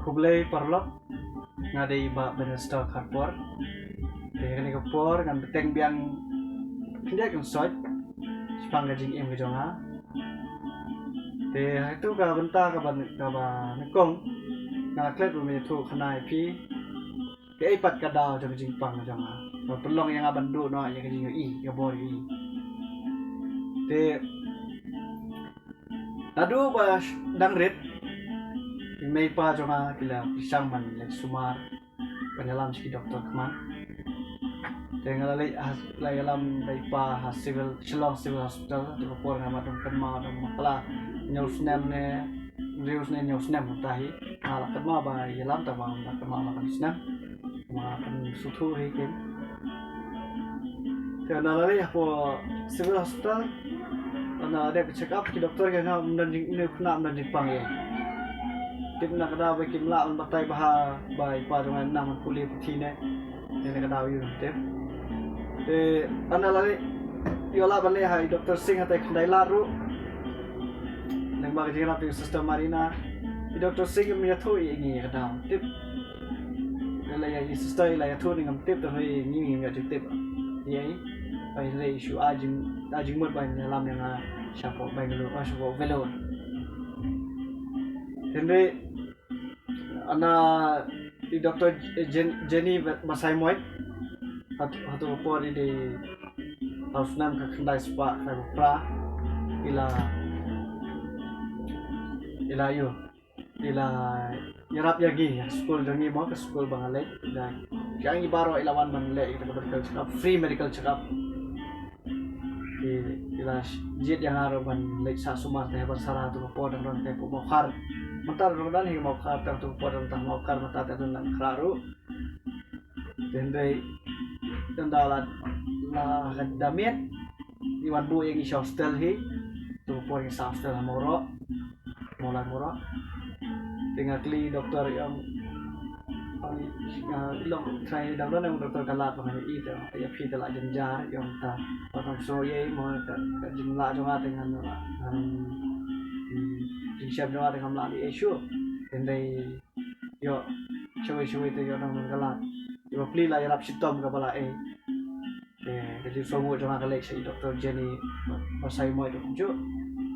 kublai parlok ngadai ba Benister Kharpor kini kapor ngan beteng biang pindah kan soi sepang Jingim ke jonga itu ka Bynta ka nekong ngaklet bumi tu kena pi ipat ka dau jang jingpang jonga pelong yang abandu no yang jing i ya bori adu ba dangrit may pa jonga kila pisang man lek sumar penyalam si doktor keman dengan lay alam day pa civil hospital tu kapor ngamat kenma dong makala nyol snem ne rius ne nyol snem tahi ala kenma ba yalam ta bang kenma makan snem makan sutu hikin dan lay po civil hospital ana ada check up ki doktor ke na mending ini kena mending pang ya tip nak ada bikin la on batai bah bai pa dengan nama kulit putih ne ini kata yu tip anda lari yola balik hai doktor Singh atau kendai laru yang bagi jenap di sistem marina doktor Singh menyatu ini kata tip kalau yang sistem yang tu dengan tip tu ini menyatu tip ini pai le isu ajing mut banyak lam yang siapa Bangalore siapa Vellore jadi anak di doktor Jenny Masai Moy atau apa di harus nam ke kendai sepak ke pra ila nyerap lagi school dengi mau ke school bangalek dan yang ibaro ilawan bangalek kita medical check up free medical check up ila jit yang harus bangalek sa sumar teh bersara tu po dan ron teh po mokar mentar rodan hi mokar tu po dan tah mokar mata tu nang klaru dendai dalat la damiet iwan bu yang isau hostel hi tu po yang sa hostel moro dengan kli doktor yang ilong try dalam yang doktor kalat mengenai itu ya pi telah jenjar yang ta orang soye mau jumlah jonga dengan di siap jonga dengan melalui isu dendai yo cuy itu yo orang kalat yo pli lah yarap sitom kepala jadi semua jonga kalek si doktor Jenny Masai Moy tu jo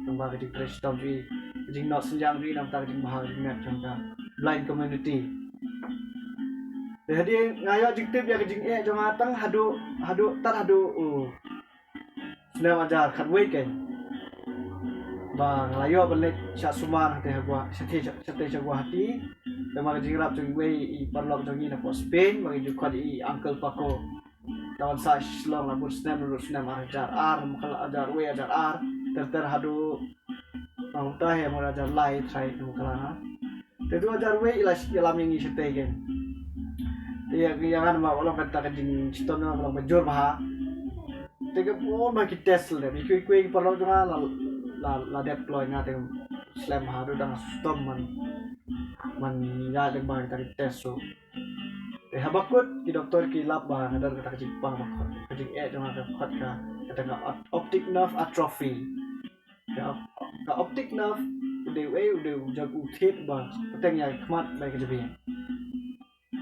tembak di prestom di jing not senjang di nam tar jing bahal jing mek contoh blind community jadi ngayo jing tip ya jing jonga tang hadu senam ajar kan weekend bang layo balik syak sumar teh gua sete gua hati memang jing rap jing we parlok jing na po Spain bagi jukot i uncle pako kawan sa slong labur senam ajar makal ajar we ajar ter hadu mau tah yang mau ajar light try tu makala itu ajar we ilam yang isi tegen ya jangan mau orang kata kajing sitom na kalau bejur bah tega pun bagi test le ikui perlu juga la deploy ngate slam hadu dang sitom man ya deng bagi tadi test so habakut ki doktor ki lab bah ngadar kata kajing pang bakot kajing jangan dapat kata optic nerve atrophy ya optic nerve udah jago utit bah peteng ya kemat baik kejebian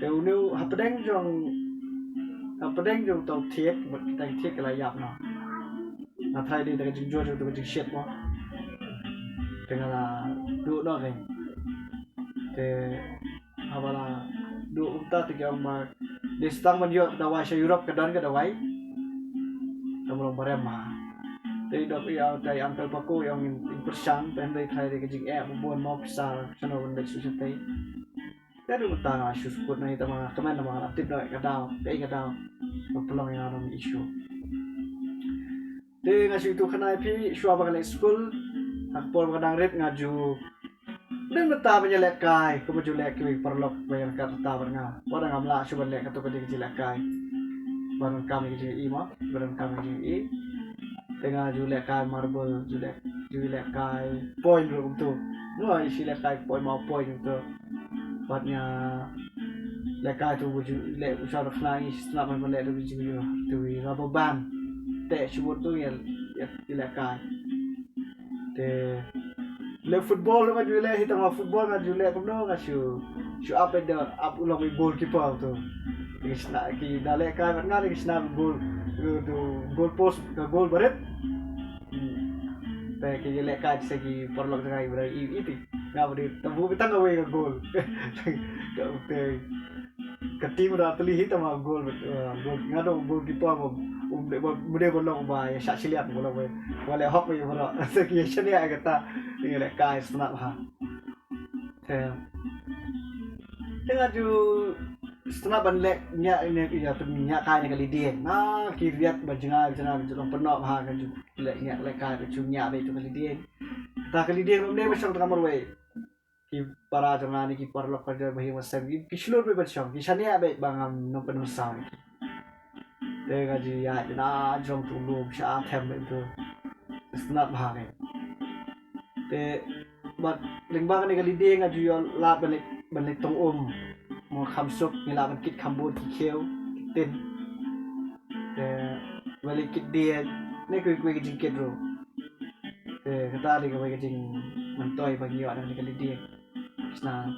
Nếu hấp đánh trong tàu thiết một cái thiết cái là yap nó là thay đi cái chừng cho cái chừng shit mà dengan là dulu nó này thì apa là dulu kita tiga mà di setang menjual dawai se Europe ke dan ke dawai kamu barem mah thì dok yang dari uncle paku yang impersang pendai thay di cái chừng buồn mau pisah sana benda susah Tapi utang asyus pun na ita mga kaman na mga aktif na kadao magpulong yang anong issue. Di nga siya ito kanay pi syua baka school akpol mga dangrit nga ju din mata lek kai kumaju lek ki perlok bayar kat tabar nga wala nga mla syua lek kato kadi lek kai barang kami ji ima barang kami ji tengah ju lek kai marble ju lek kai point rum tu no isi lek kai point mau point tu buatnya lekai tu wujud lek usah kenai setelah lek tu wujud tu rubber band tek sebut tu ya lekai te le football ngaju lek hitang football ngaju lek pun ngaju show up at the up ulang may goalkeeper tu. Kisna ki dale ka nga kisna goal post goal baret. Te ki le ka segi porlok ngai bra iti. Nga beri tabu bitang away ka goal. Te ketim dah terlihat sama gol ngado goalkeeper bude bolong ba ya syak siliat bolong ba wala hok ba bro seki shani agata ni le kai snap ha tengah ju snap ban le nya ini ya nya kai ni kali dia na kiriat bajenga jenga jong penok ha kan ju le nya le kai ju nya be tu kali dia ta kali dia mem ne besang kamar we ki para jangan ni ki parlok kerja bahi masam ki slot be bersyam ki shani abe bangam no penusam te gaji ya na jong tu lu sha them tu snap ha ne te bat lengba ni kali dia ngaju yo la ban tong mo kham sup ni la ban kit khambut ki kheu tin te wali kit dia ni ku ki jingket ro te kata ni ka jing mentoy bagi yo ni kali dia Kisna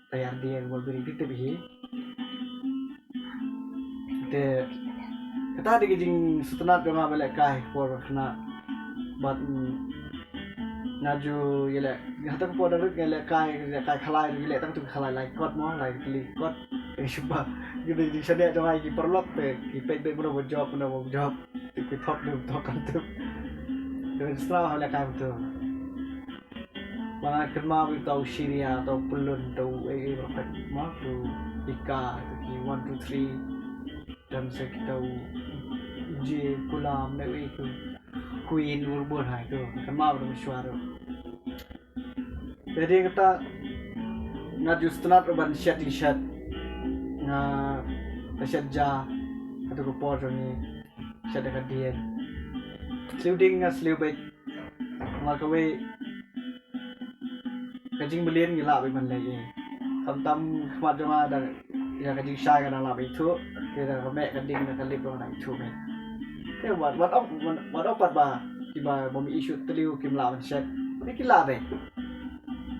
tayar dia gol beri kita bihi. Te kata di jing setenat jonga balik kai por kena bat ngaju yele kata ko dah yele kai khalai yele tang tu khalai lai kot mo lai kli kot shuba gitu di sana jonga ki perlok te ki pek be bro job ki thok kan tu dan setelah oleh kai tu mga kerma atau Syria atau pelun atau berapa mah tu Ika ki 1 2 3 dan saya kita J Kulam dari itu Queen berbun hai tu kerma bermusyawara jadi kita ngaju setelah urban t-shirt nga t-shirt ja atau report ni shirt dekat dia sleuding sleubek makawe kajing belian gila be man lagi tam khmat jama da ya kajing shy kana la be thu ke da me kading na kalip na thu me ke wat op pat ba ki ba bom issue tliu kim la man set ni ki la be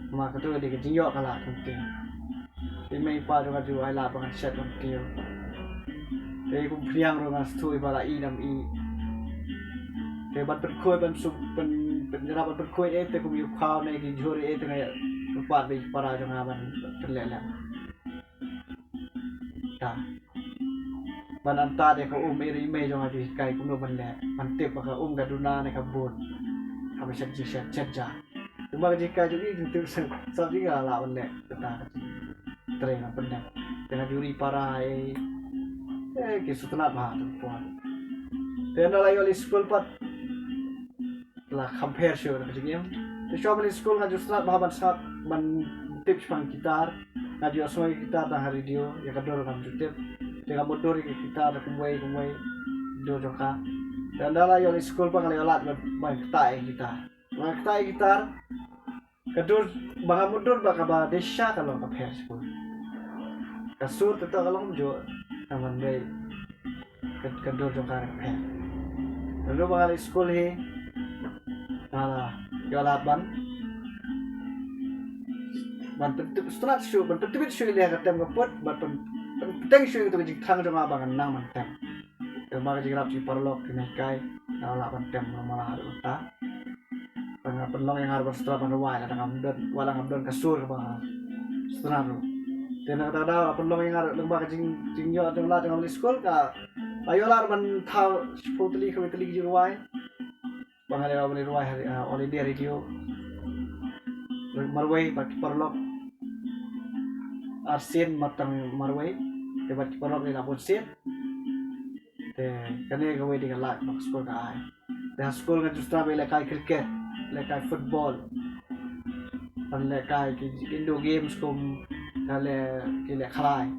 ma ka tu de kajing yo kala tu ti ti me pa jama ju ai la ba set on ti te kum priang ro ngas thu ba la I nam I ke bat per khoi ban sup ban jara bat per khoi te kum yu khaw ne ki jhori te ngai kuat be para janga ban terlele ta ban anta de ko iri me janga di kai kum no ban le ban tip ka ga duna ne ka bun ka be set ja cuma jika jadi itu so juga la ban le ta tre na ban dengan juri para ke sutna ba tu puan then la yo school pat la compare show na Jingim the shop in school nga just not bahaban sat ban tips pang gitar nga jo soy gitar ta radio ya kador kam tip tega motor ki gitar ku way do joka dan la yo school pang le lat ban tai gitar kador banga motor ba ka ba desha kalau compare school kasur tata kalau jo taman bay kador joka compare lalu banga school he ala yolat ban penting strat show ban penting show le katem ngapot ban penting show itu jik thang jong abang nang man tem ma jik rap ci parlok ni kai ala ban tem mala uta ban penlong yang harus strat ban wai la ngam don kasur ba strat ro tena ta da penlong yang harus lembah jing yo jong la jong school ka ayolar ban thau spotli khwetli ji wai Bangale awali ruai hari oleh dia radio marwai baki perlok arsin matang marwai te baki perlok ni lapun sit te kane gawe di galak mak school ka ai te school ka justra be lekai cricket lekai football pan lekai ki indo games kum kale ki le khalai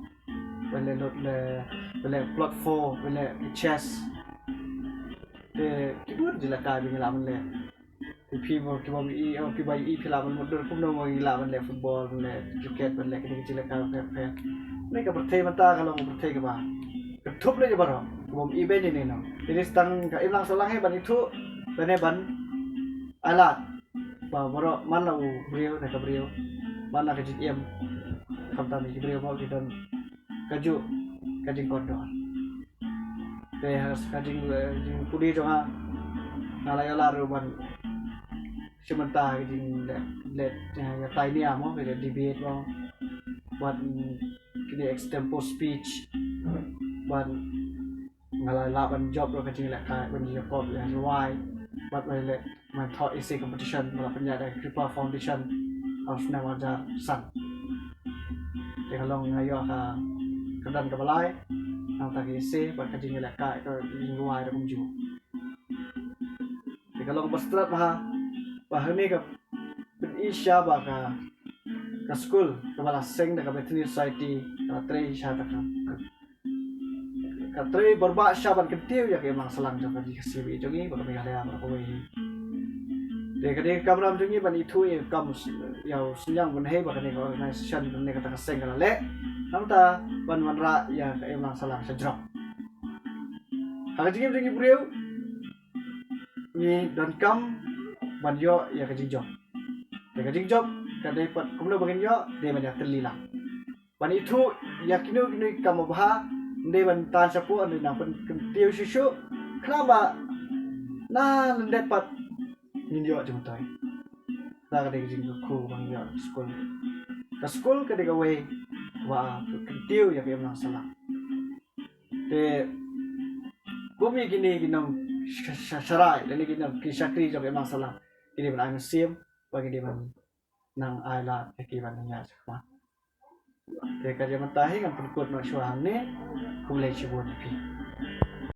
wala lot le plot 4 wala chess kibur jila ka bi ngalaman le people kibo bi o kibo I philaman motor kum no ngalaman le football le cricket le kini jila ka fe ne ka berthai mata kalau berthai ka ba thup le ba ro bom I be ni no ini stang ka ilang solang he ban itu bane ban alat ba boro man la brio ne ka brio man la ka jit em kami beri mau kita kajing kondor teh kajing pudi cuma ngalaya laru ban sementara kajing let ya tiny amo kita debate mau buat kini extempo speech buat ngalaya ban job lo kajing lek kai ban job ya why buat lek man thought essay competition malah penjara Kripa Foundation harus nama ajar san kalau ngayo ka kedan ke balai nang tagi essay buat kajing lek kai ke luai dah kumju kalau berstrat bahani ke berisya baka ke school ke balaseng dah ke veterinary society ke trei syata ke trei berba syaban ketiu ya ke mang selang jaka di kesibi jongi baka megalaya baka wei de kade kamram jongi ban itu e kam yau senyang ban he baka ne organisation ne kata keseng kala le namta ban manra ya ke mang selang sejrok ha jongi breu ni dan kam ban yo ya ke job de ke job kade pat kumlo bagen yo de ban ya terlilang ban itu ya kinu kam bah de ban tan sapu ande na pen kentiu susu kenapa na lendet pat min yo jumtai ta kade jing ku bang yo school kade ka we wa kentiu ya ke mang salah de bumi gini ginong syarai dan ini kisakri jog emang salah ini ban sim bagi dia ban nang ala ekiban nya sama de ka jaman tahi kan perkut no syuang ne kumlai cibun pi